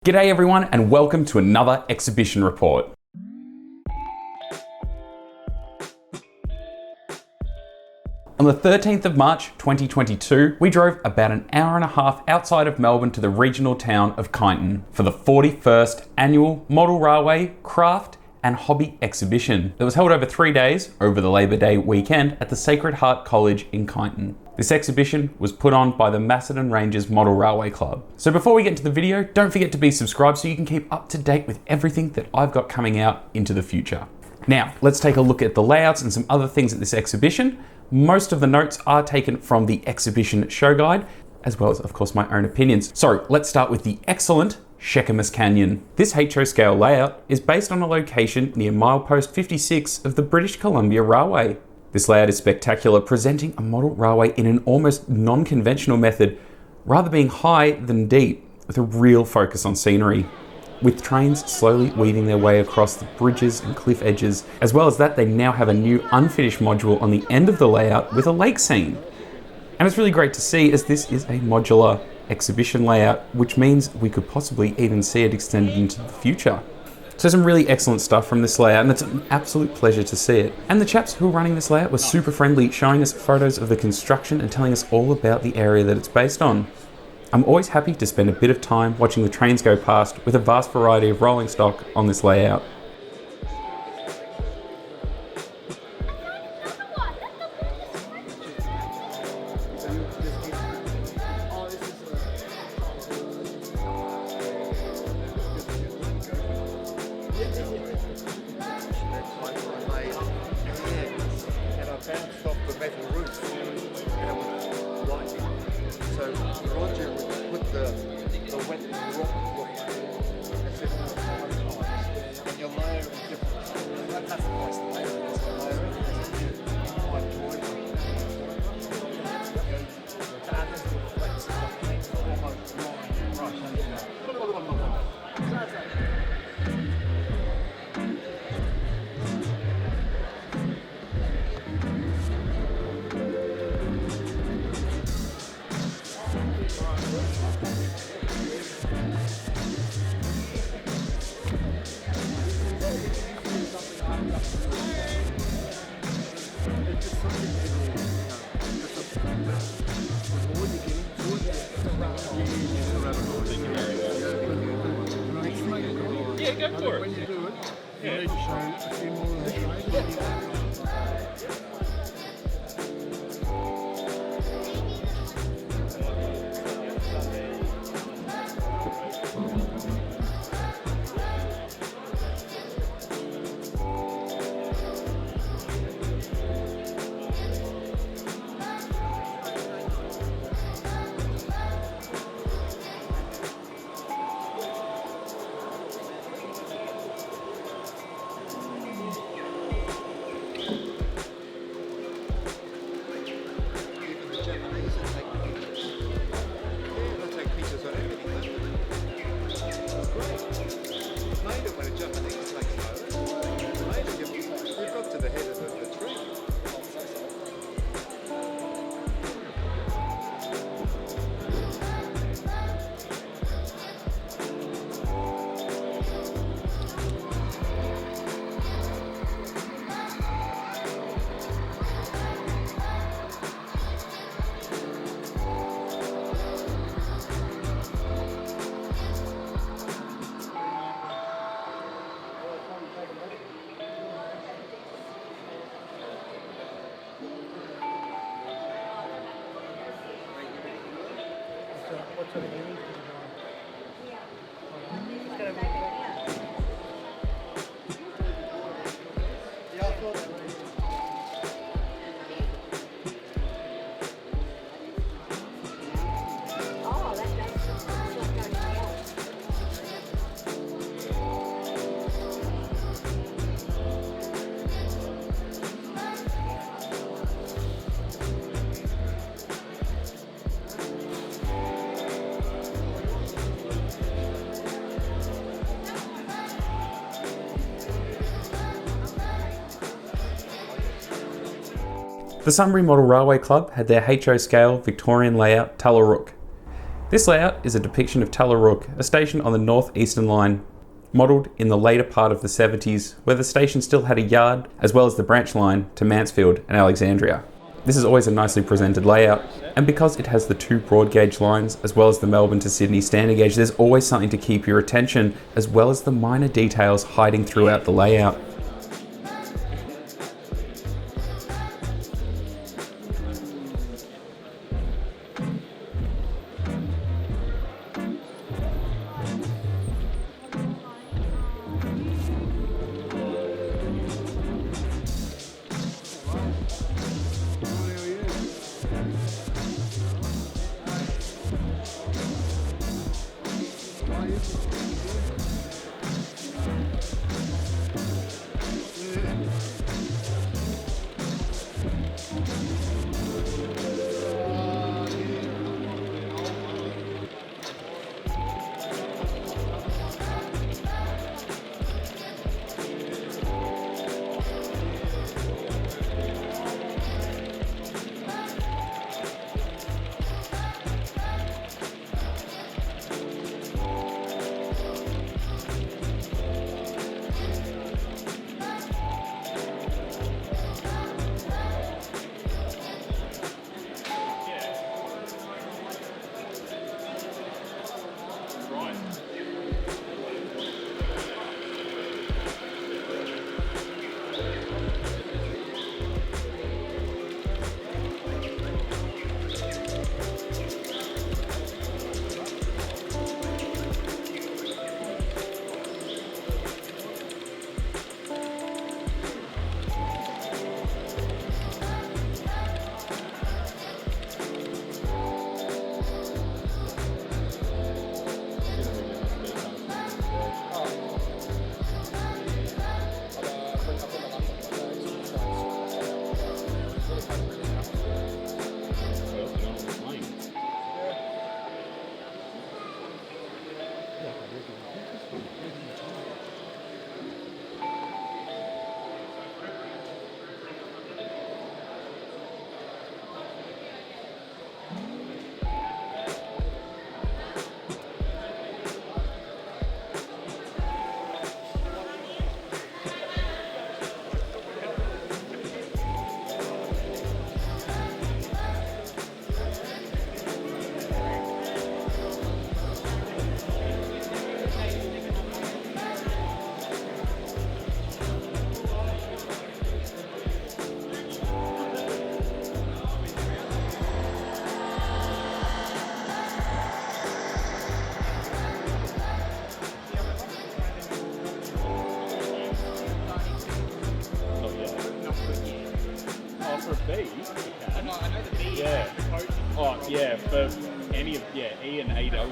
G'day everyone and welcome to another exhibition report. On the 13th of March 2022, we drove about an hour and a half outside of Melbourne to the regional town of Kyneton for the 41st annual Model Railway Craft and Hobby Exhibition that was held over 3 days over the Labor Day weekend at the Sacred Heart College in Kyneton. This exhibition was put on by the Macedon Rangers Model Railway Club. So before we get into the video, don't forget to be subscribed so you can keep up to date with everything that I've got coming out into the future. Now, let's take a look at the layouts and some other things at this exhibition. Most of the notes are taken from the exhibition show guide, as well as, of course, my own opinions. So let's start with the excellent Shechemas Canyon. This HO scale layout is based on a location near milepost 56 of the British Columbia Railway. This layout is spectacular, presenting a model railway in an almost non-conventional method, rather being high than deep, with a real focus on scenery. With trains slowly weaving their way across the bridges and cliff edges, as well as that they now have a new unfinished module on the end of the layout with a lake scene. And it's really great to see as this is a modular exhibition layout, which means we could possibly even see it extended into the future. So some really excellent stuff from this layout, and it's an absolute pleasure to see it. And the chaps who were running this layout were super friendly, showing us photos of the construction and telling us all about the area that it's based on. I'm always happy to spend a bit of time watching the trains go past with a vast variety of rolling stock on this layout. Yeah, go for it. When you do it, you need to show a few more of the trains. The Sunbury Model Railway Club had their HO scale Victorian layout tala Rook. This layout is a depiction of Rook, a station on the northeastern line, modelled in the later part of the 70s, where the station still had a yard, as well as the branch line to Mansfield and Alexandria. This is always a nicely presented layout, and because it has the 2 broad gauge lines, as well as the Melbourne to Sydney standard gauge, there's always something to keep your attention, as well as the minor details hiding throughout the layout. Yeah. Oh, yeah, for any of, E and AW.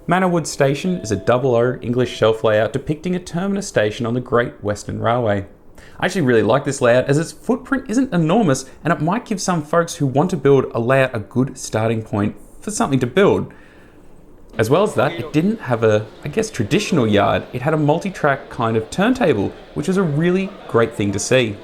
Mansfield Station is a double O English shelf layout depicting a terminus station on the Great Western Railway. I actually really like this layout as its footprint isn't enormous and it might give some folks who want to build a layout a good starting point for something to build. As well as that, it didn't have a, traditional yard. It had a multi-track kind of turntable, which was a really great thing to see.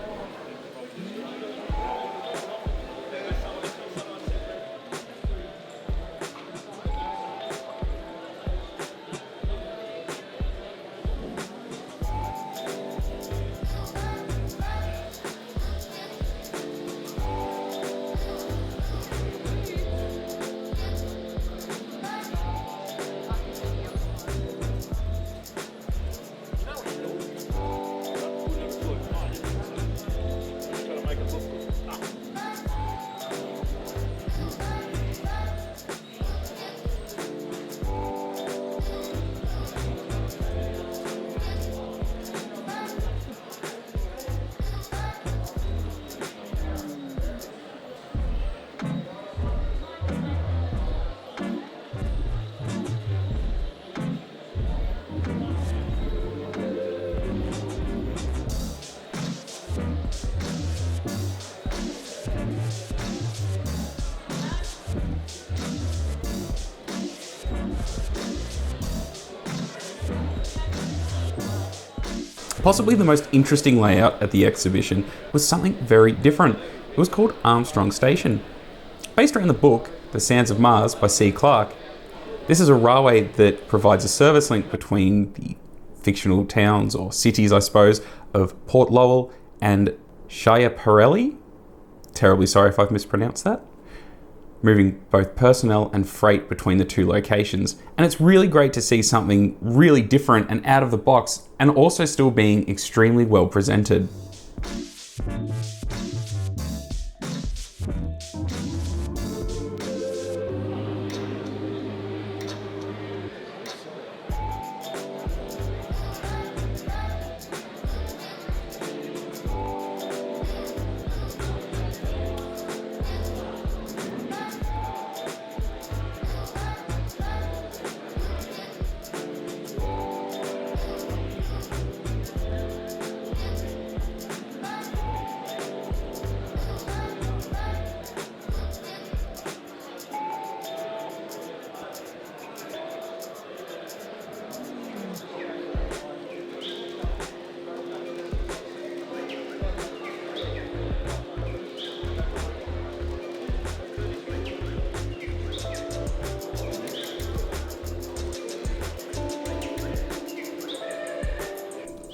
Possibly the most interesting layout at the exhibition was something very different. It was called Armstrong Station. Based around the book, The Sands of Mars by C. Clarke, this is a railway that provides a service link between the fictional towns, or cities I suppose, of Port Lowell and Schiaparelli. Terribly sorry if I've mispronounced that. Moving both personnel and freight between the two locations. And it's really great to see something really different and out of the box, and also still being extremely well presented.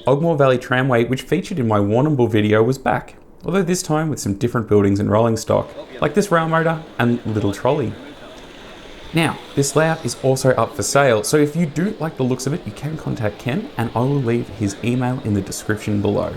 Ogmore Valley Tramway, which featured in my Warrnambool video, was back, although this time with some different buildings and rolling stock, like this rail motor and little trolley. Now, this layout is also up for sale, so if you do like the looks of it, you can contact Ken, and I will leave his email in the description below.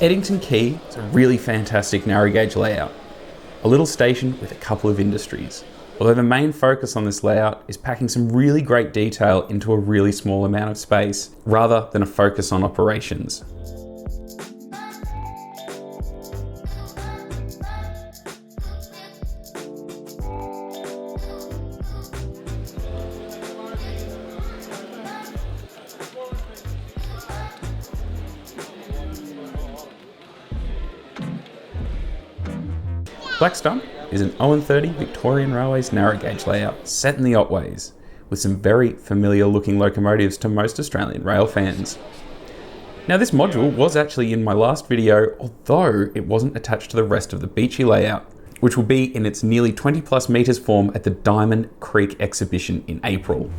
Eddington Quay is a really fantastic narrow gauge layout, a little station with a couple of industries. Although the main focus on this layout is packing some really great detail into a really small amount of space, rather than a focus on operations. Black Stump is an Owen 30 Victorian Railways narrow gauge layout set in the Otways, with some very familiar looking locomotives to most Australian rail fans. Now this module was actually in my last video, although it wasn't attached to the rest of the Beachy layout, which will be in its nearly 20 plus metres form at the Diamond Creek exhibition in April.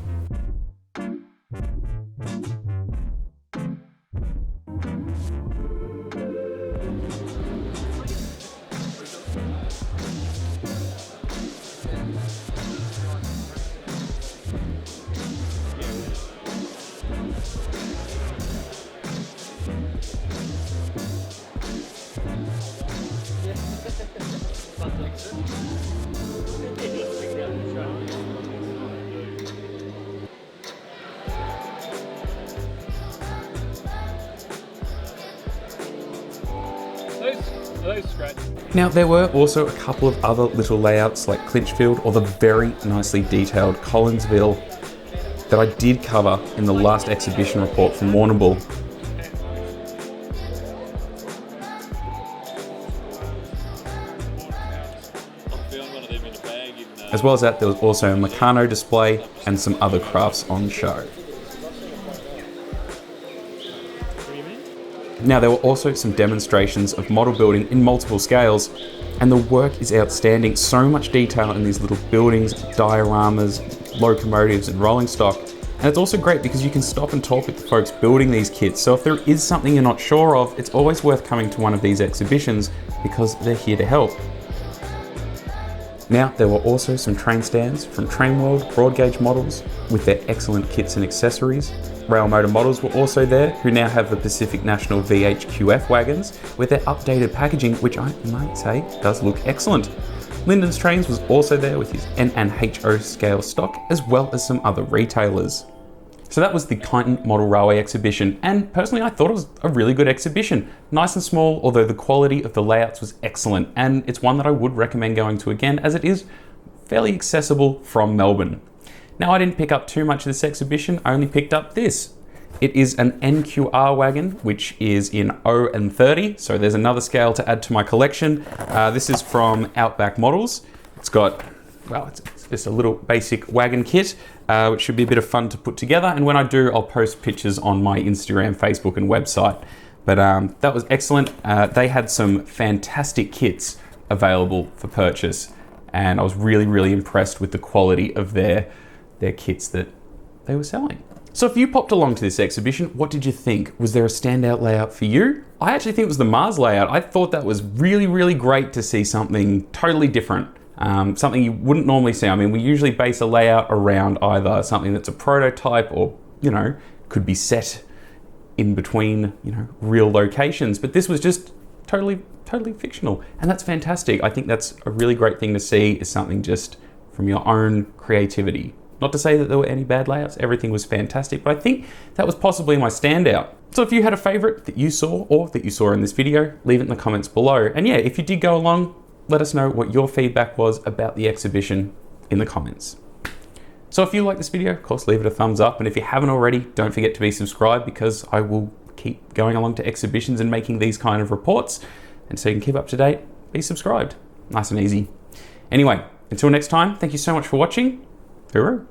Are those scratched? Now, there were also a couple of other little layouts like Clinchfield or the very nicely detailed Collinsville that I did cover in the last exhibition report from Warrnambool. As well as that, there was also a Meccano display and some other crafts on show. Now, there were also some demonstrations of model building in multiple scales, and the work is outstanding. So much detail in these little buildings, dioramas, locomotives and rolling stock. And it's also great because you can stop and talk with the folks building these kits. So if there is something you're not sure of, it's always worth coming to one of these exhibitions because they're here to help. Now, there were also some train stands from Trainworld broad gauge models with their excellent kits and accessories. Rail motor models were also there, who now have the Pacific National VHQF wagons with their updated packaging, which I might say does look excellent. Lyndon's Trains was also there with his N&HO scale stock, as well as some other retailers. So that was the Kyneton Model Railway exhibition, and personally I thought it was a really good exhibition. Nice and small, although the quality of the layouts was excellent, and it's one that I would recommend going to again, as it is fairly accessible from Melbourne. Now, I didn't pick up too much of this exhibition, I only picked up this. It is an NQR wagon, which is in 0 and 30, so there's another scale to add to my collection. This is from Outback Models. It's got, well, it's just a little basic wagon kit, which should be a bit of fun to put together. And when I do, I'll post pictures on my Instagram, Facebook and website. But that was excellent. They had some fantastic kits available for purchase, and I was really, really impressed with the quality of their kits that they were selling. So if you popped along to this exhibition, what did you think? Was there a standout layout for you? I actually think it was the Mars layout. I thought that was really, really great to see something totally different. Something you wouldn't normally see. I mean, we usually base a layout around either something that's a prototype or, could be set in between, real locations. But this was just totally fictional. And that's fantastic. I think that's a really great thing to see, is something just from your own creativity. Not to say that there were any bad layouts, everything was fantastic, but I think that was possibly my standout. So if you had a favorite that you saw or that you saw in this video, leave it in the comments below. And yeah, if you did go along, let us know what your feedback was about the exhibition in the comments. So if you like this video, of course, leave it a thumbs up. And if you haven't already, don't forget to be subscribed, because I will keep going along to exhibitions and making these kind of reports. And so you can keep up to date, be subscribed. Nice and easy. Anyway, until next time, thank you so much for watching. Hooroo.